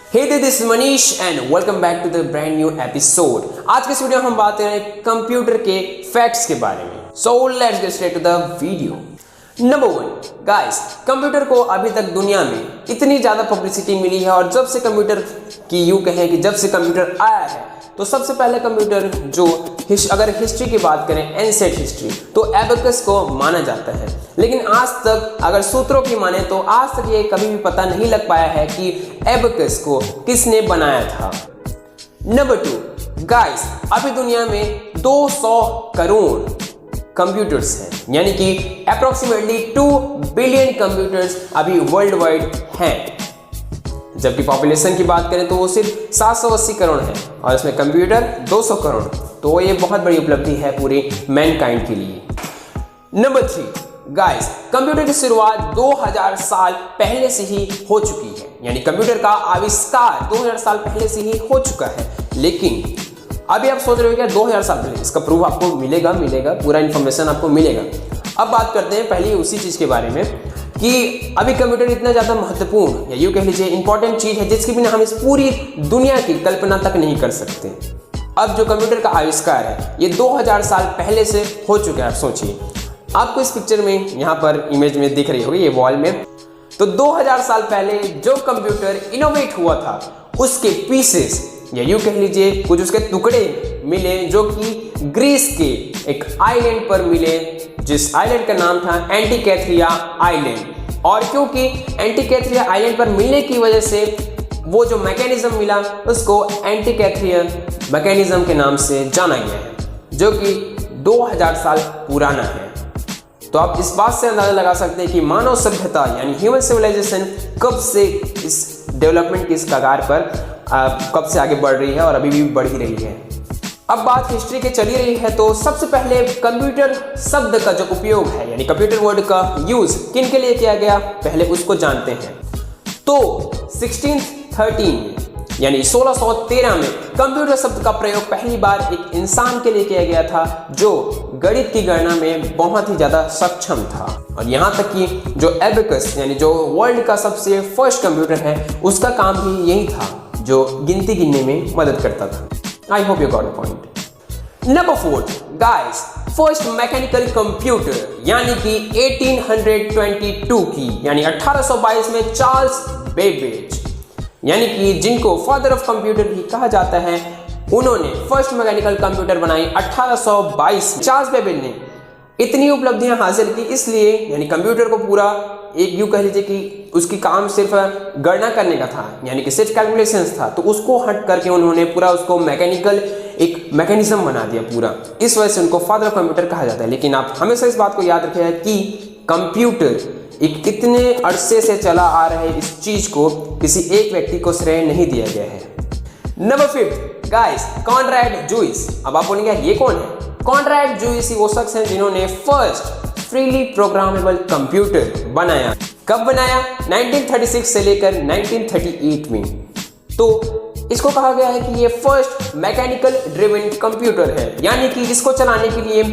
Hey, this is Manish and welcome back to the brand new episode. आज के इस video में हम बात करें कंप्यूटर के फैक्ट्स के बारे में. So let's get straight to the video. Number 1, guys, computer को अभी तक दुनिया में इतनी ज़्यादा पब्लिसिटी मिली है और जब से कंप्यूटर की यूँ कहें कि जब से कंप्यूटर आया है तो सबसे पहले कंप्यूटर जो अगर हिस्ट्री की बात करें एंसेंट हिस्ट्री तो एबेकस को माना जाता है, लेकिन आज तक अगर सूत्रों की माने तो आज तक ये कभी भी पता नहीं लग पाया है कि एबेकस को किसने बनाया था. नंबर 2, गाइस, अभी दुनिया में 200 करोड़ कंप्यूटर्स हैं, यानी कि अप्रोक्सीमेटली 2 बिलियन कंप्यूटर्स अभी वर्ल्ड वाइड हैं. जबकि पॉपुलेशन की बात करें तो वो सिर्फ 780 करोड़ है और इसमें कंप्यूटर 200 करोड़, तो ये बहुत बड़ी उपलब्धि है पूरी मैनकाइंड के लिए. नंबर 3, गाइस, कंप्यूटर की शुरुआत 2000 साल पहले से ही हो चुकी है, यानी कंप्यूटर का आविष्कार 2000 साल पहले से ही हो चुका है. लेकिन अभी आप सोच रहे हो क्या 2000 साल पहले, इसका प्रूफ आपको मिलेगा पूरा इन्फॉर्मेशन आपको मिलेगा. अब बात करते हैं पहले उसी चीज़ के बारे में कि अभी कंप्यूटर इतना ज़्यादा महत्वपूर्ण या यूँ कह लीजिए इंपॉर्टेंट चीज़ है जिसके बिना हम इस पूरी दुनिया की कल्पना तक नहीं कर सकते. अब जो कंप्यूटर का आविष्कार है ये 2000 साल पहले से हो चुका है. आप सोचिए, आपको इस पिक्चर में यहाँ पर इमेज में दिख रही होगी ये वॉल में, तो 2000 साल पहले जो कंप्यूटर इनोवेट हुआ था उसके पीसेस या यूँ कह लीजिए कुछ उसके टुकड़े मिले जो कि ग्रीस के एक आइलैंड पर मिले, जिस आइलैंड का नाम था एंटीकैथरिया आइलैंड. और क्योंकि एंटीकैथरिया आइलैंड पर मिलने की वजह से वो जो मैकेनिज्म मिला उसको एंटीकैथरिया मैकेनिज्म के नाम से जाना गया है, जो कि 2000 साल पुराना है. तो आप इस बात से अंदाजा लगा सकते हैं कि मानव सभ्यता यानी ह्यूमन सिविलाइजेशन कब से इस डेवलपमेंट की इस कगार पर कब से आगे बढ़ रही है और अभी भी बढ़ ही रही है. अब बात हिस्ट्री के चली रही है तो सबसे पहले कंप्यूटर शब्द का जो उपयोग है यानी कंप्यूटर वर्ड का यूज किन के लिए किया गया पहले उसको जानते हैं. तो 1613 यानी 1613 में कंप्यूटर शब्द का प्रयोग पहली बार एक इंसान के लिए किया गया था जो गणित की गणना में बहुत ही ज़्यादा सक्षम था. और यहाँ तक कि जो एबेकस यानी जो वर्ल्ड का सबसे फर्स्ट कंप्यूटर है उसका काम भी यही था जो गिनती गिनने में मदद करता था. I hope you got the point. Number 4, guys, first mechanical computer यानी कि 1822 की यानी 1822 में चार्ल्स बेबेज यानी कि जिनको फादर ऑफ कंप्यूटर भी कहा जाता है, उन्होंने फर्स्ट मैकेनिकल कंप्यूटर बनाई 1822 में. चार्ल्स बेबेज ने इतनी उपलब्धियां हासिल की इसलिए यानी कंप्यूटर को पूरा एक यूँ कह लीजिए कि उसकी काम सिर्फ गणना करने का था यानी कि सिर्फ कैलकुलेशंस था, तो उसको हट करके उन्होंने पूरा उसको मैकेनिकल एक मैकेनिज्म बना दिया पूरा. इस वजह से उनको फादर ऑफ कंप्यूटर कहा जाता है. लेकिन आप हमेशा इस बात को याद रखिएगा कि कंप्यूटर एक इतने अरसे से चला आ रहे इस चीज़ को किसी एक व्यक्ति को श्रेय नहीं दिया गया है. Number 5, guys, Konrad Zuse. अब आप बोलेंगे ये कौन है? कॉनरैड जूइस वो शख्स हैं जिन्होंने फर्स्ट फ्रीली प्रोग्रामेबल कंप्यूटर बनाया. कब बनाया? 1936 से लेकर 1938 में. तो इसको कहा गया है कि ये फर्स्ट मैकेनिकल ड्रिवन कंप्यूटर है, यानी कि जिसको चलाने के लिए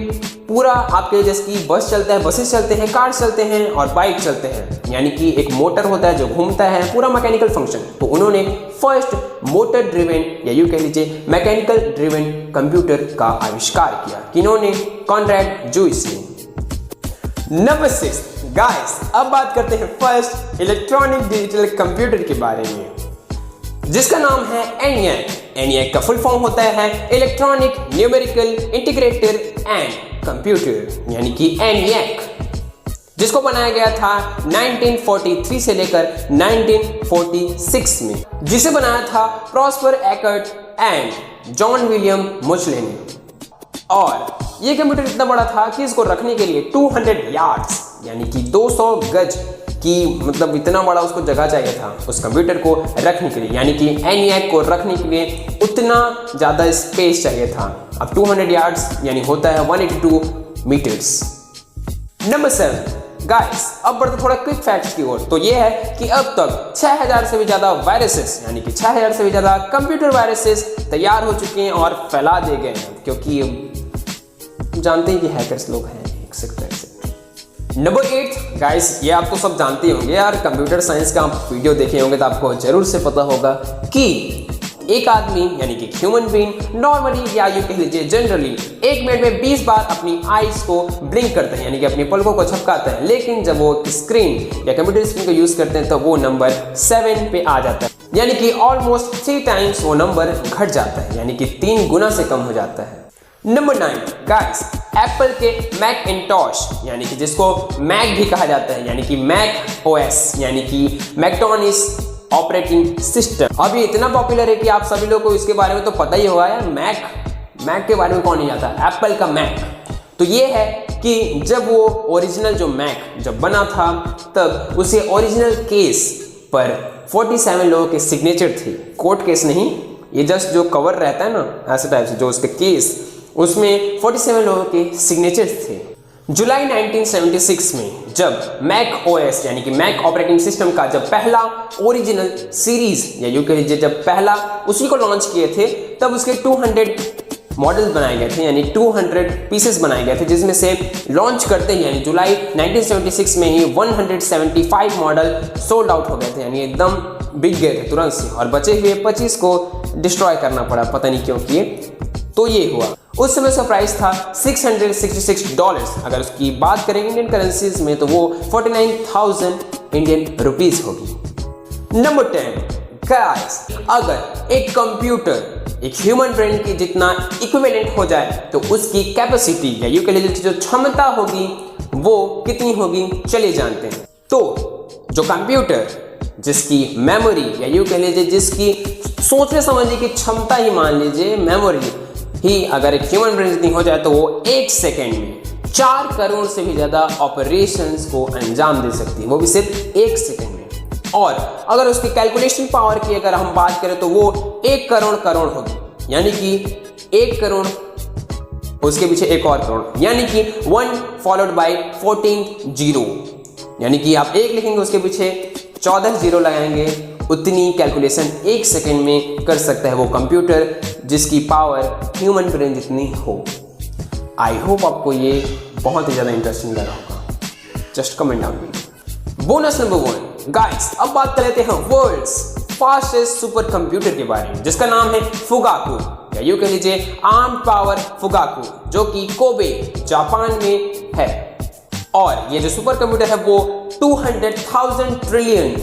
पूरा आपके जैसे कि बस चलता है, बसेस चलते हैं, कार चलते हैं और बाइक चलते हैं, यानी कि एक मोटर होता है जो घूमता है, पूरा मैकेनिकल फंक्शन. तो उन्होंने फर्स्ट मोटर ड्रिवन या यूँ कह लीजिए मैकेनिकल ड्रिवन कंप्यूटर का आविष्कार किया. किन्होंने? कॉनरैड जूइस ने. नंबर 6, गाइस, अब बात करते हैं फर्स्ट इलेक्ट्रॉनिक डिजिटल कंप्यूटर के बारे में जिसका नाम है ENIAC. ENIAC का फुल फॉर्म होता है electronic numerical integrator and computer यानी कि ENIAC, जिसको बनाया गया था 1943 से लेकर 1946 में, जिसे बनाया था Presper Eckert and John William Mauchly ने. और ये कंप्यूटर इतना बड़ा था कि इसको रखने के लिए 200 यार्ड्स यानी कि 200 गज की मतलब इतना बड़ा उसको जगह चाहिए था उस कंप्यूटर को रखने के लिए, यानी कि ENIAC को रखने के लिए उतना ज़्यादा स्पेस चाहिए था. अब 200 यार्ड्स यानी होता है 182 मीटर्स. नंबर 7, गाइस, अब बढ़ते थोड़ा क्विक फैक्ट्स की ओर. तो ये है कि अब तक 6000 से भी ज़्यादा वायरसेस यानी कि 6000 से भी ज़्यादा कंप्यूटर वायरसेस तैयार हो चुके हैं और फैला दिए गए हैं, क्योंकि जानते हैं कि हैकर्स लोग हैं एक्सेट्रा. नंबर 8 गाइस, ये आप तो सब जानते होंगे यार, कंप्यूटर साइंस का आप वीडियो देखे होंगे तो आपको जरूर से पता होगा कि एक आदमी यानी कि ह्यूमन बीइंग नॉर्मली या यूं कह लीजिए जनरली 1 मिनट में 20 बार अपनी आईज को ब्लिंक करते हैं यानी कि अपनी पलकों को झपकाते हैं, लेकिन जब वो स्क्रीन या कंप्यूटर स्क्रीन को यूज करते हैं तो वो नंबर 7 पे आ जाता है, यानी कि ऑलमोस्ट 3 टाइम्स वो नंबर घट जाता है, यानी कि 3 गुना से कम हो जाता है। नंबर 9 गाइस, एप्पल के मैकिंटॉश यानी कि जिसको मैक भी कहा जाता है, यानी कि मैक ओएस यानी कि मैक्टोनिस ऑपरेटिंग सिस्टम, अभी इतना पॉपुलर है कि आप सभी लोगों को इसके बारे में तो पता ही होगा यार। मैक के बारे में कौन नहीं जानता, एप्पल का मैक। तो ये है कि जब वो ओरिजिनल जो मैक जब बना था तब उसे ओरिजिनल केस पर 47 लोगों के सिग्नेचर थे, कोर्ट केस नहीं, ये जस्ट जो कवर रहता है ना ऐसे टाइप से, जो उसके केस उसमें 47 लोगों के सिग्नेचर थे। जुलाई 1976 में जब मैक ओएस यानी कि मैक ऑपरेटिंग सिस्टम का जब पहला ओरिजिनल सीरीज या यूं कह लीजिए जब पहला उसी को लॉन्च किए थे, तब उसके 200 मॉडल बनाए गए थे, यानी 200 पीसेस बनाए गए थे, जिसमें से लॉन्च करते ही यानी जुलाई 1976 में ही 175 मॉडल सोल्ड आउट हो गए थे, यानी एकदम बिक गए थे तुरंत से, और बचे हुए 25 को डिस्ट्रॉय करना पड़ा, पता नहीं क्यों किए। तो ये हुआ। उस समय उसका प्राइस था $666। अगर उसकी बात करें इंडियन करेंसीज में तो वो 49,000 इंडियन रुपीज होगी। नंबर 10 गाइस, अगर एक कंप्यूटर एक ह्यूमन ब्रेन की जितना इक्विवेलेंट हो जाए तो उसकी कैपेसिटी या यूं कह लीजिए जो क्षमता होगी वो कितनी होगी, चलिए जानते हैं। तो जो कंप्यूटर जिसकी मेमोरी या यूं कह लीजिए जिसकी सोचने समझने की क्षमता ही मान लीजिए मेमोरी ही अगर एक ह्यूमन ब्रेन जितनी हो जाए तो वो 1 सेकेंड में 4 करोड़ से भी ज्यादा ऑपरेशंस को अंजाम दे सकती है, वो भी सिर्फ 1 सेकेंड में। और अगर उसकी कैलकुलेशन पावर की अगर हम बात करें तो वो 1 करोड़ करोड़ होगी, यानी कि 1 करोड़ उसके पीछे एक और करोड़, यानी कि 1 फॉलोड बाय 14 जीरो, यानी कि आप 1 लिखेंगे उसके पीछे 14 जीरो लगाएंगे, उतनी कैलकुलेशन 1 सेकेंड में कर सकता है वो कंप्यूटर जिसकी पावर ह्यूमन ब्रेन जितनी हो। आई होप आपको ये बहुत ही ज़्यादा इंटरेस्टिंग लगा होगा, जस्ट कमेंट डाउन में। बोनस नंबर 1 गाइस, अब बात कर लेते हैं वर्ल्ड्स फास्टेस्ट सुपर कंप्यूटर के बारे में, जिसका नाम है फुगाकू या यूं कह लीजिए आर्म पावर फुगाकू, जो कि कोबे जापान में है। और ये जो सुपर कंप्यूटर है वो 200,000 ट्रिलियन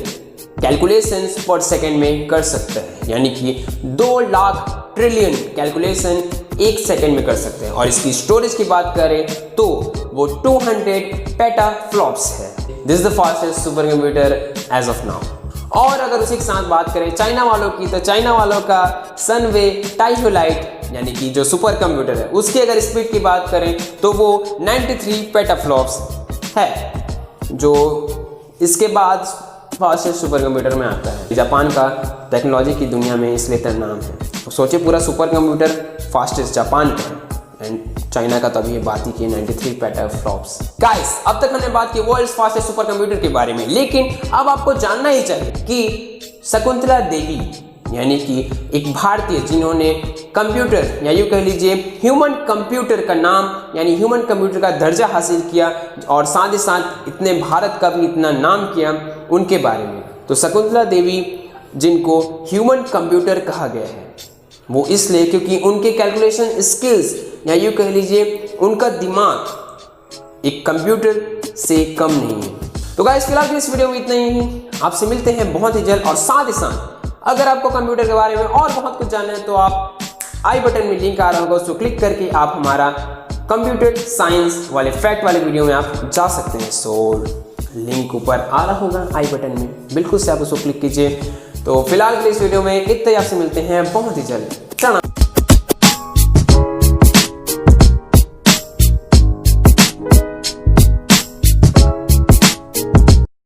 कैलकुलेशंस पर सेकेंड में कर सकता है, यानी कि 2 लाख ट्रिलियन कैलकुलेशन 1 सेकेंड में कर सकते हैं। और इसकी स्टोरेज की बात करें तो वो 200 पेटाफ्लॉप्स है। This is the fastest super computer as of now. और अगर उसी के साथ बात करें चाइना वालों की, तो चाइना वालों का सनवे टाइहुलाइट यानी कि जो सुपर कंप्यूटर है उसकी अगर स्पीड की बात करें तो वो 93 पेटाफ्लॉप्स है, जो इसके बाद फास्टेस्ट सुपर कंप्यूटर में आता है। जापान का टेक्नोलॉजी की दुनिया में इसलिए इतना नाम है। तो सोचिए पूरा सुपर कंप्यूटर फास्टेस्ट जापान का है, एंड चाइना का तभी बात ही की 93 पेटाफ्लॉप्स। गाइस, अब तक हमने बात की वर्ल्ड्स फास्टेस्ट सुपर कंप्यूटर के बारे में, लेकिन अब आपको जानना ही चाहिए कि शकुंतला देवी यानी कि एक भारतीय जिन्होंने कंप्यूटर या यूं कह लीजिए ह्यूमन कंप्यूटर का नाम यानी ह्यूमन कंप्यूटर का दर्जा हासिल किया और साथ ही साथ इतने भारत का भी इतना नाम किया, उनके बारे में। तो शकुंतला देवी जिनको ह्यूमन कंप्यूटर कहा गया है वो इसलिए क्योंकि उनके कैलकुलेशन स्किल्स या यूं कह लीजिए उनका दिमाग एक कंप्यूटर से कम नहीं है। तो गाइस, फिलहाल इस वीडियो में इतना ही, आपसे मिलते हैं बहुत ही जल्द। और साथ ही साथ अगर आपको कंप्यूटर के बारे में और बहुत कुछ जानना है तो आप आई बटन में लिंक आ रहा होगा, उसको क्लिक करके आप हमारा कंप्यूटर साइंस वाले फैक्ट वाले वीडियो में आप जा सकते हैं। सो लिंक ऊपर आ रहा होगा आई बटन में, बिल्कुल से आप उसको क्लिक कीजिए। तो फिलहाल के लिए इस वीडियो में इतना ही, आपसे मिलते हैं बहुत ही जल्द।